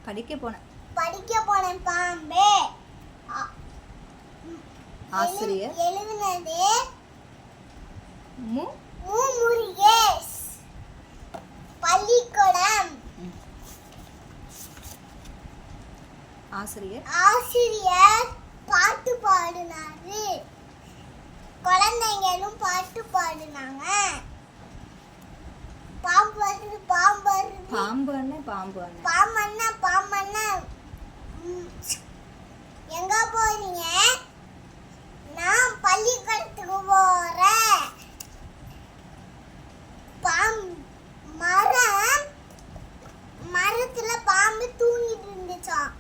படிக்க போனேன் பாம்பே. ஆசிரியர் எழுதுனது மு முருகேஷ். பள்ளிக்கூடம். ஆசிரியர் பாட்டு பாடினாரு. குழந்தைங்களும் பாட்டு பாடினாங்க. பாம்பு எங்க போறீங்க? நான் பள்ளிக்கூடத்துக்கு போறேன். மரத்துல பாம்பு தூங்கிட்டு இருந்துச்சாம்.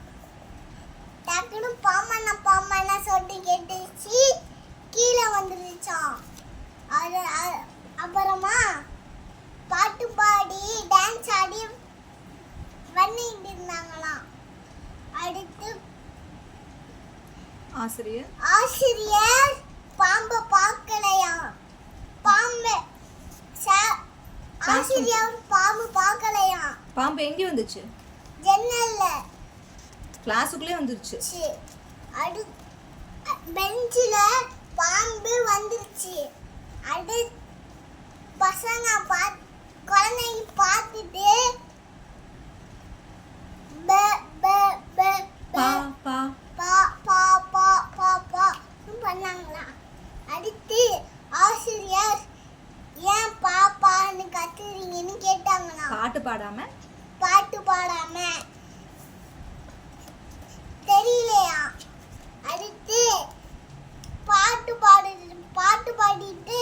டக்குனு பாம்பண்ணா சொல்லி கேட்டுச்சு, கீழே வந்துருச்சாம். அப்புறமா பாட்டு பாடி டான்ஸ் ஆடி பண்ணிட்டு இருந்தாங்களாம். அடுத்து ஆசிரியர் பாம்பை பார்க்கலையாம். ஆசிரியர் பாம்பு பார்க்கலையாம். பாம்பு எங்க வந்துச்சு? ஜன்னல்ல. கிளாஸுக்குள்ளே வந்துருச்சு. பெஞ்சில பாம்பு வந்துருச்சு. அது பசங்க குழந்தைங்க பார்த்துட்டு பண்ணாங்களாம். அடுத்து ஆசிரியர் ஏன் பாப்பான்னு கத்துறீங்கன்னு கேட்டாங்களாம். பாட்டு பாடாம தெரியலையா. அடுத்து பாட்டு பாடிட்டு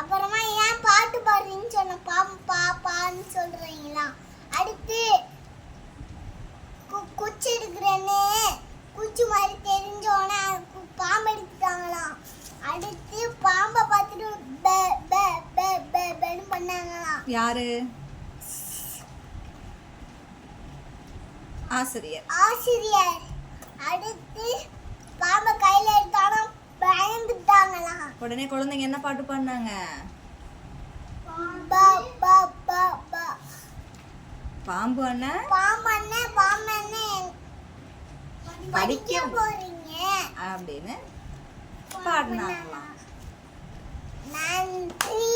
அப்புறமா ஏன் பாட்டு பாடுறீங்கன்னு சொன்ன பாப்பான்னு சொல்றீங்களா. அடுத்து குச்சி எடுக்கிறேன்னு குச்சி மாதிரி தெரிஞ்சோன பாம்பு எடுத்துட்டாங்களாம். அடுத்து பாம்பை பார்த்துட்டு பண்ணாங்களாம். யாரு? ஆசிரியர். அடுத்து பாம்பை கையில எடுத்தாலும் பயந்துட்டாங்களாம். உடனே குழந்தைங்க என்ன பாட்டு பாடினாங்க? பாம்பு அண்ணன் படிக்க போறீங்க அப்படின்னு பாடினாங்களாம். நன்றி.